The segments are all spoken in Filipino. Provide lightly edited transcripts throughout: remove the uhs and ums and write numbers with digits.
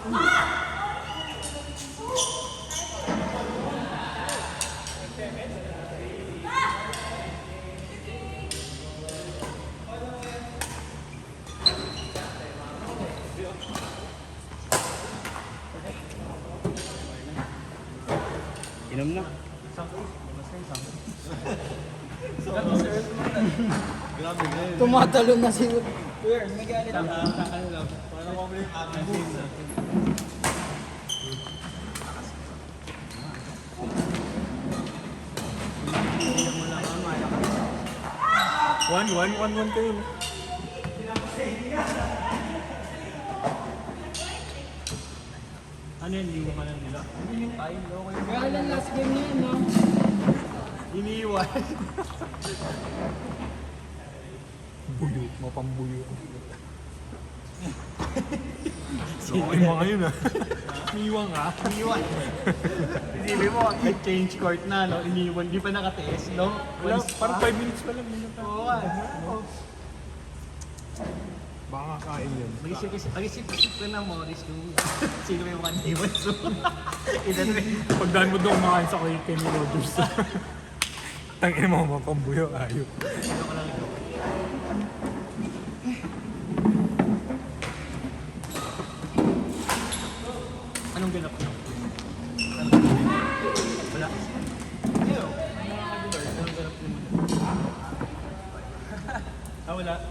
Inom na. Tumatalo na si Kuya, magalit na. Parang ko yung aking one kayo. Ano yan, liwa ka lang nila? Kaya lang last game niya, no? Iniiwan. Buyo, mapambuyo. Sino yung mga yun ah? Miwang ah. Iniiwan. Isipin mo, nag-change court na, no? Iniiwan, di pa nakatiis, no? Wala, parang 5 minutes pa lang. Oo nga. Baka kain yan. Mag-isip ko na, Morris, kung sino yung one day one. So, ilan Pagdaan mo doon kumakain sa kay Kenny Rogers. Tangin mo, mapambuyo. Ayaw. Ano ko lang ito? Anong ganap nyo? Wala. Ayaw. Anong ganap nyo?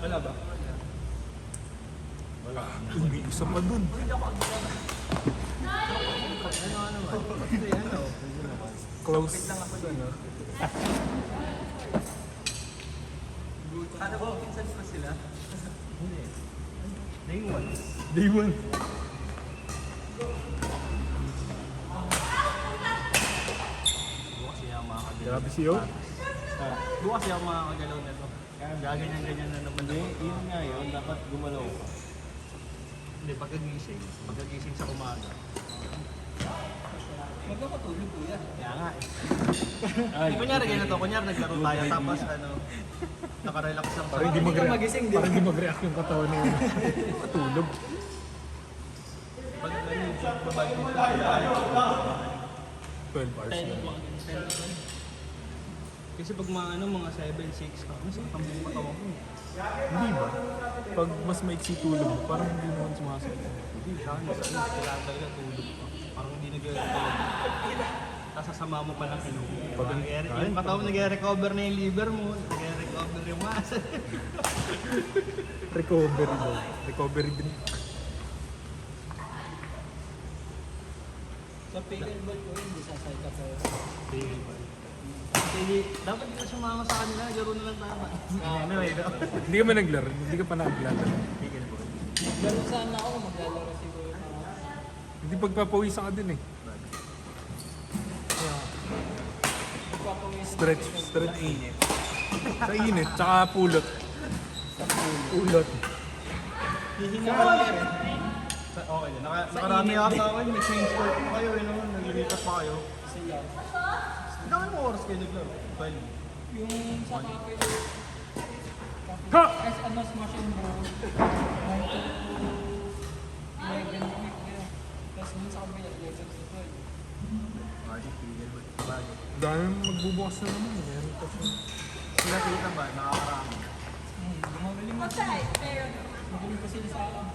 Wala ba? May isa pa dun. Close. Ano ba? Pinsan ko sila? Hindi. Day one. Day 1. Bukas siya ang mga kagalaw. Grabe siyo. Bukas siya ang mga kagalaw na to. Gaganyan-ganyan na naman. Hindi, yun nga yun. Dapat gumalaw ka. Hindi, pagkagising sa umaga. Magkakatulog, Kuya. Kaya nga eh. Ay, kunyari ganyan to, kunyari naglaro tayo tapos nakarelax lang sa Para hindi mag-react yung katawan niya. Matulog. Pag ganyan, babalik mo 12 hours na. Kasi pag mga 7, 6 ka, mas ang buong katawan ko. Hindi ba? Pag mas maiksi tulog, parang hindi naman sumasagot. Hindi, sa akin, kailangan talaga tulog ka. Parang hindi nag-recover. Tapos sasama mo pa lang inom. Yung katawan nag-recover na yung liver mo, nag-recover yung muscle. Recovery daw. Recovery din. Sa pickleball ko yun, hindi sasay ka pa. Hindi, dapat hindi ka sumama sa kanila, garo na lang tama. Ano eh, no? Hindi ka ba naglaro? Hindi ka pa naglaro. Lalo sana ako, maglalaro si Kuya. Hindi pagpapawisan ka din eh. Magpapawis. Stretch init. Sa init, tsaka pulot. Pulot. Hihinga ka lang eh. Okay, nakarami ata ako, may change court pa kayo, naglilipat pa kayo. Sila. Ilang mo oras kayo naglaro? 12. Yung sa kapil. Ha! As ano, smash and roll. 9 to 11 week na. Tapos dun sa kapil, 11 to 12. Dahil magbubukas na naman. Meron pa siya. Sila kita ba? Nakakarami. Magaling na sila. Magaling pa sila sa akin.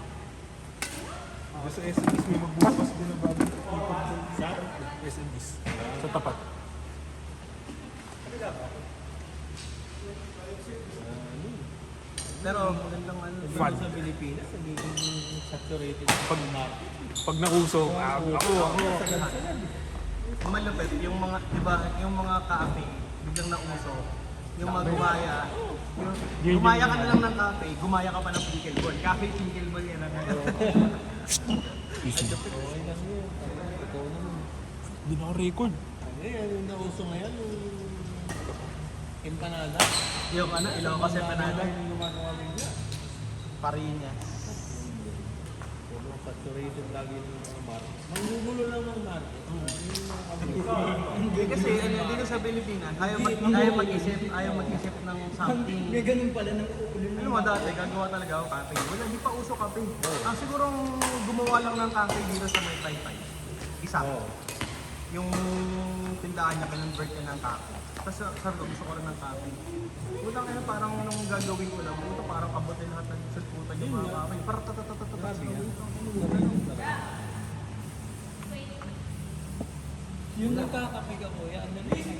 Sa SNS may magbubukas din ng bagong ipag sa SNS. Sa tapat. Pero magandang ano, Fun. sa Pilipinas, nagiging saturated. Pag nakuso, ako. Ang malupit, yung mga, di ba, yung mga cafe, biglang nauso. Yung mga gumaya, yung gumaya ka na lang ng cafe, gumaya ka pa ng pickleball. Cafe, pickleball yan ang Hindi naka-record. Yung nauso ngayon, yung empanada. Yung ano, ilaw kasi panada. Yung gumagawa bigla. Parinas. Puro saturated lagi ng mga market. Manggugulo lang ng market. Hindi kasi ano, dito sa Pilipinas, ayaw mag-isip ng something. May ganun pala ng ulo. Ano mo dati, gagawa talaga ako cafe. Wala, di pa uso kape. Ang sigurong gumawa lang ng cafe dito sa may Taytay. Isa. Oo. Yung tindahan niya, kinonvert niya ng cafe. Tapos sabi ko, gusto ko rin ng cafe. Utang ina, parang nung gagawin ko lang, ito parang kabutin lahat ng sulputan yung mga cafe. Parang tatatatatat. Sabi nga. Yung nagkakape ka kuya, ano na yung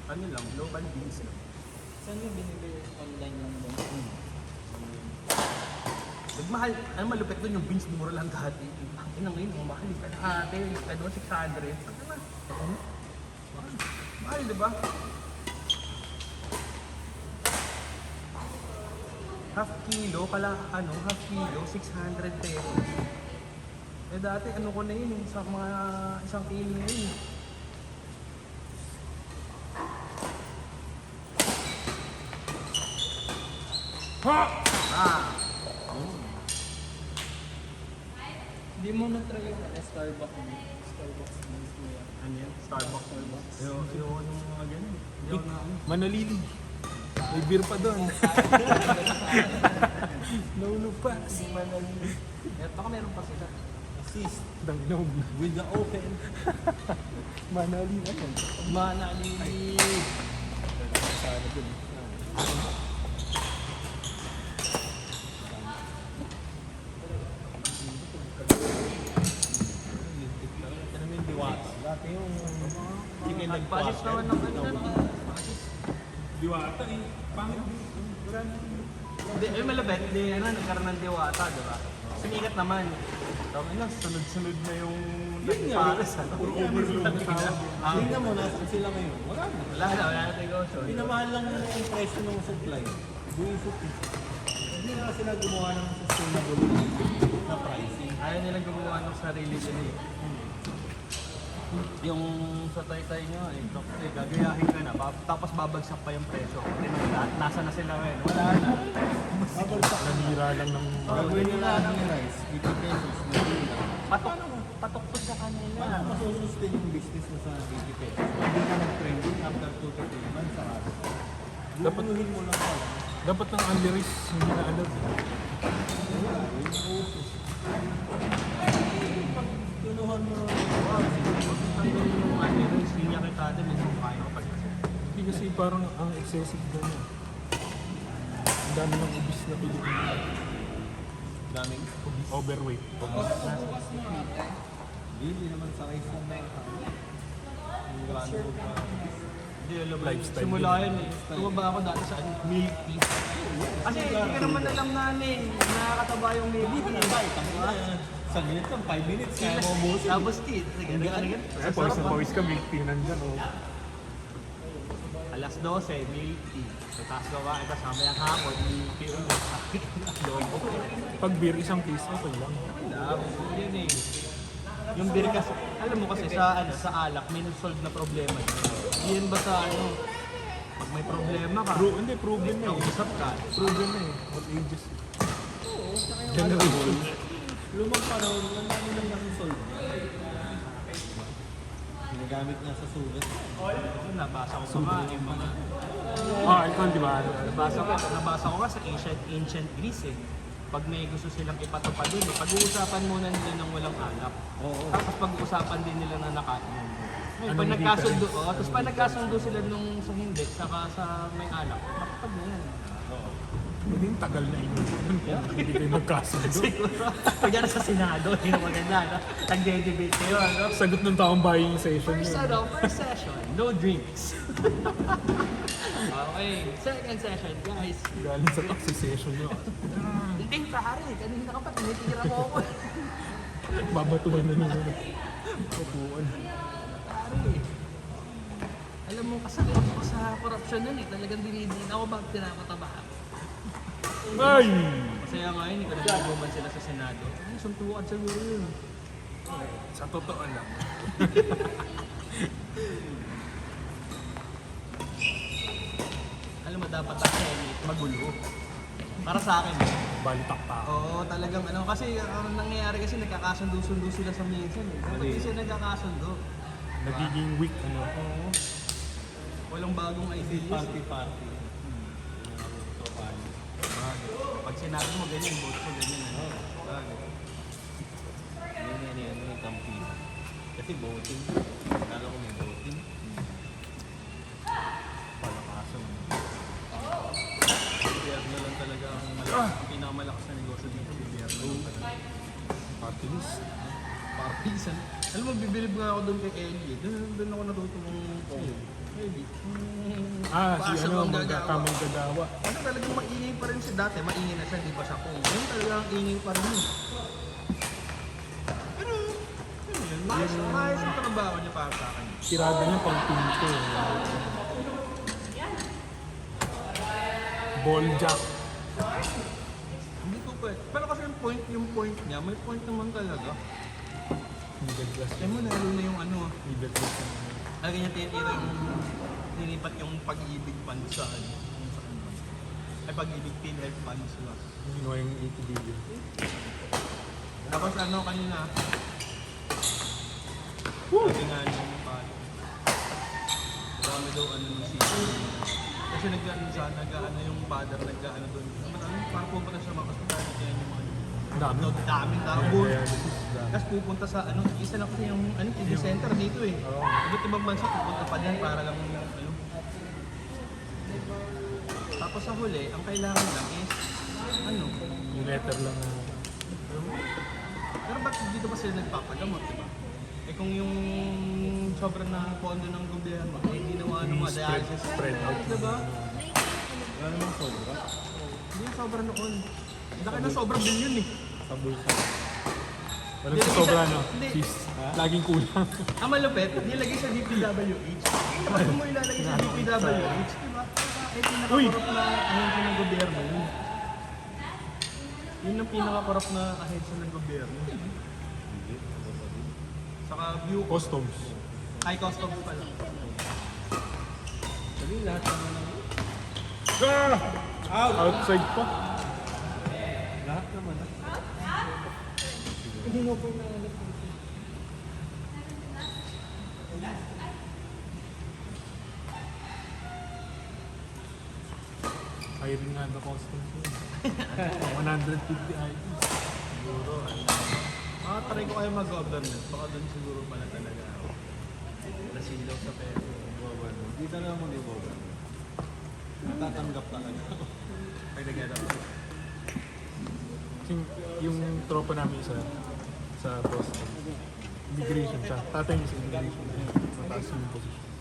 Ano lang, local beans lang. saan mo binibili? Online lang ba? Nagmahal, ano malupit doon yung beans, mura lang dati. Ang ina ngayon, ang mahal. Ate, ano, 600. Ano? Mahal. Mahal, di ba? Half kilo, half kilo, 600 pesos. Eh dati, ano ko na yun, sa mga isang kilo na yun. Ah! Hindi mo na-try yung Starbucks mo. Starbucks mo kuya. Ano yan? Starbucks. Ayoko nung mga ganun. Hindi ako na ano. Manalili. May beer pa doon. Naulog pa. Baka meron pa sila. Assist Dangnog. with the open. Manalili. Ano? Manali. Sana doon. Ano yung diwata? Dati yung chicken Nagpalis naman ng ano. Diwata eh. Pangit. Hindi, malabit. Hindi, ano, nagkaroon ng diwata, di ba? Sinikat naman. Tama na, sunod-sunod na yung nagpalis. Puro overload na tawag. Tingnan mo, nasan sila ngayon? Wala na. Wala na negosyo. Pinamahal lang nila yung presyo ng supply. Buong supply. Hindi na sila gumawa ng sustainable na pricing. Ayaw nilang gumawa ng sarili nila eh. Yung sa Taytay nyo, gagayahin ka na, tapos babagsak pa yung presyo. Nasa na sila ngayon? Wala na. Nanira lang ng... Gagawin nila ng rice, 80 pesos. Patok to sa kanila. Paano masusustain yung business mo sa 80 pesos? Hindi ka nag-trending after 2 to 3 months sa araw. Guguluhin mo lang pala. Dapat ng Aliris, hindi na alam. Tunuhan mo lang. Yung Aliris, linya kita din, medyo kaya ko pag Hindi kasi parang ang excessive doon. Ang dami ng obese na Pilipino. Daming. Overweight. Hindi naman sa rice lang na yung grano pa. Hindi, alam mo, Lifestyle simula yun eh. Tumaba ako dati sa milk tea. Kasi hindi ka naman alam namin, nakakataba yung milk Hindi tea. ka na ba? Sa minutes lang, 5 minutes. Kaya mo ubusin. Tapos tea. Sige, Hindi, Eh, pawis na pawis ka, milk tea nandyan. Oh. Alas 12, milk tea. Tapos gawa, ito sa mamayang hapon, milk tea ulit. Lobo. Pag beer, isang case, okay lang. Yun eh. Yung beer kasi, alam mo kasi sa sa alak, may solve na problema. Yan ba sa ano, pag may problema ka, Hindi, proven na eh. kausap ka, Proven na eh. All ages. Generation. Lumang panahon, ang dami lang namin solve. Ginagamit nga sa sulat. yun, nabasa ko pa nga yung mga, Icon, di ba? nabasa ko nga sa ancient Greece eh. Pag may gusto silang ipatupad din, pag-uusapan muna nila ng walang alak. Oo. Tapos pag-uusapan din nila na nakainom. Anong Pag nagkasundo, difference? tapos pag nagkasundo sila nung sa hindi, saka sa may alak, makapag na yan. Hindi yung tagal na inyo. Hindi kayo nagkasundo. Siguro, kunyari sa Senado, hindi na maganda, no? Nagde-debate kayo, ano? Sagot ng taong buying session First, yun. first session, no drinks. Okay, second session, guys. Galing sa taxi session nyo. Hindi, pare, kanina ka pa, tinitira mo ako. Babatuhan na nyo. Upuan. Pare, alam mo, kasakit ako sa korupsyon nun eh. Talagang dinidin ako bakit pinapataba ako. Ay! Masaya nga yun, ikaw nagbubuman sila sa Senado. Ay, suntukan sa guro yun. Sa totoo lang. Alam mo, dapat ang Senate magulo. Para sa akin. Balitak pa ako. Oo, talagang ano. Kasi ang nangyayari kasi nagkakasundo-sundo sila sa minsan eh. Dapat hindi sila nagkakasundo. Nagiging weak, ano. Oo. Walang bagong ideas. Party. Pag sinabi mo ganyan, vote mo ganyan. Ano? Kasi voting. Kala ko may voting. Palakasan. Gobyerno lang talaga ang malakas, pinakamalakas na negosyo dito. Gobyerno lang talaga. Party list. Partisan. Alam mo, bibilib nga ako doon kay Ellie. Doon ako natutong Ellie. Si ano, magkakamay gagawa. Ano talagang maingay pa rin siya dati. Maingay na siya, di ba siya kung. Ngayon talagang ingay pa rin yun. Pero, yun, maayos ang trabaho niya para sa akin. Tirada niya pang pinto. Ball jack. Hindi ko pwede. Pero kasi yung point niya, may point naman talaga. Middle class. Kaya mo lalo na yung ano, Middle class. lagi niya tinitira yung nilipat yung pag-ibig fund sa ano. Yung sa ano. Ay pag-ibig PhilHealth funds ba. Ginawa yung 80 billion. Tapos ano kanina, sabi nga niya yung palo. Marami daw ano ng sisi. Kasi nag-ano yung father, nag-ano doon. Parang pupunta siya makasama kaya yung mga Ang dami. daming tao. Dialysis, dami. Tapos pupunta sa ano, isa lang kasi yung ano, TV center dito eh. Oo. Iba't ibang bansa pupunta pa din para lang yung ano. Tapos sa huli, ang kailangan lang is ano. Yung letter lang na Pero ba't dito pa sila nagpapagamot, di ba? Eh kung yung sobrang na pondo ng gobyerno, eh ginawa ng mga dialysis spread out. di ba? Wala namang sobra. Hindi yung sobra noon. Laki na sobrang bilyon eh. Sa bulsa. Walang Hindi, sa sobra, isa- no? hindi. Cheese. Laging kulang. Ang malupit, nilagay sa DPWH. Bakit mo ilalagay sa DPWH, di ba? Eh, pinaka-corrupt na ahensya ng gobyerno yun. Yun ang pinaka-corrupt na ahensya ng gobyerno. Hindi. Saka view Customs. high customs pala. Sabi lahat naman ng... Outside pa. Lahat naman. Hindi mo po na Hiring nga na customs yun. 150 items. siguro. Try ko kayo mag-government. Baka doon siguro pala talaga ako. Nasilaw sa pera. Government. Dito na mo yung government. Natatanggap talaga ako. Ay, nagana ako. Yung tropa namin sa Boston. Immigration siya. Tatay niya sa immigration. Mataas yung position.